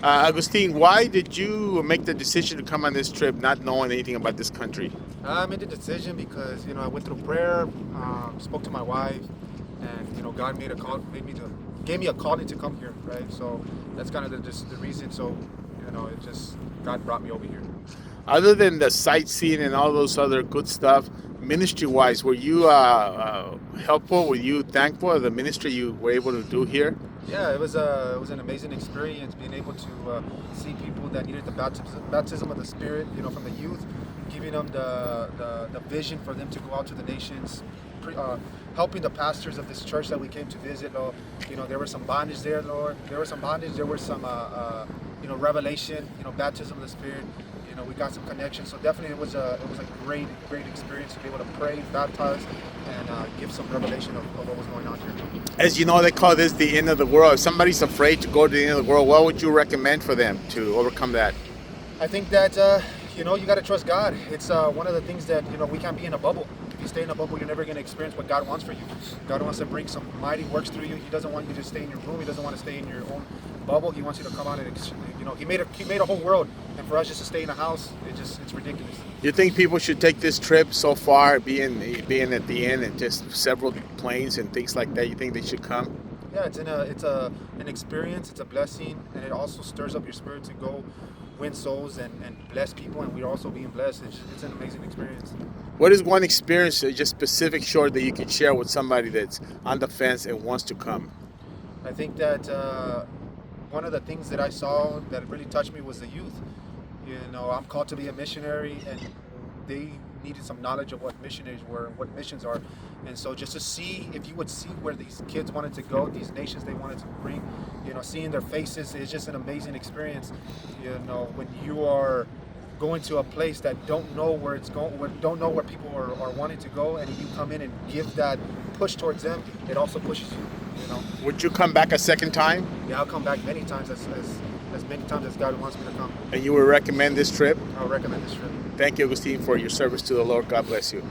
Agustin, why did you make the decision to come on this trip not knowing anything about this country? I made the decision because I went through prayer, spoke to my wife, and God made a call, gave me a calling to come here, right? So that's kind of the reason. So it just God brought me over here. Other than the sightseeing and all those other good stuff, ministry-wise, were you helpful? Were you thankful of the ministry you were able to do here? Yeah, it was an amazing experience being able to see people that needed the baptism of the Spirit, from the youth, giving them the vision for them to go out to the nations, helping the pastors of this church that we came to visit, Lord. There was some bondage there, Lord. There was some bondage. There was some, revelation, baptism of the Spirit. We got some connections. So definitely it was a great experience to be able to pray, baptize, and give some revelation of what was going on here. As you know, they call this the end of the world. If somebody's afraid to go to the end of the world, what would you recommend for them to overcome that? I think that you got to trust God. It's one of the things that we can't be in a bubble. If you stay in a bubble, you're never going to experience what God wants for you. God wants to bring some mighty works through you. He doesn't want you to stay in your room. He doesn't want to stay in your own bubble. He wants you to come out and He made a whole world, and for us just to stay in a house, it's ridiculous. You think people should take this trip so far, being at the end and just several planes and things like that? You think they should come? Yeah, an experience. It's a blessing, and it also stirs up your spirit to go win souls and bless people, and we're also being blessed. It's an amazing experience. What is one experience, just specific short, that you can share with somebody that's on the fence and wants to come? I think that one of the things that I saw that really touched me was the youth. I'm called to be a missionary, and they needed some knowledge of what missionaries were and what missions are. And so just to see, if you would see where these kids wanted to go, these nations they wanted to bring, seeing their faces is just an amazing experience. When you are going to a place that don't know where it's going, don't know where people are wanting to go, and you come in and give that push towards them, it also pushes you. Would you come back a second time? Yeah, I'll come back many times, as many times as God wants me to come. And you would recommend this trip? I'll recommend this trip. Thank you, Agustin, for your service to the Lord. God bless you.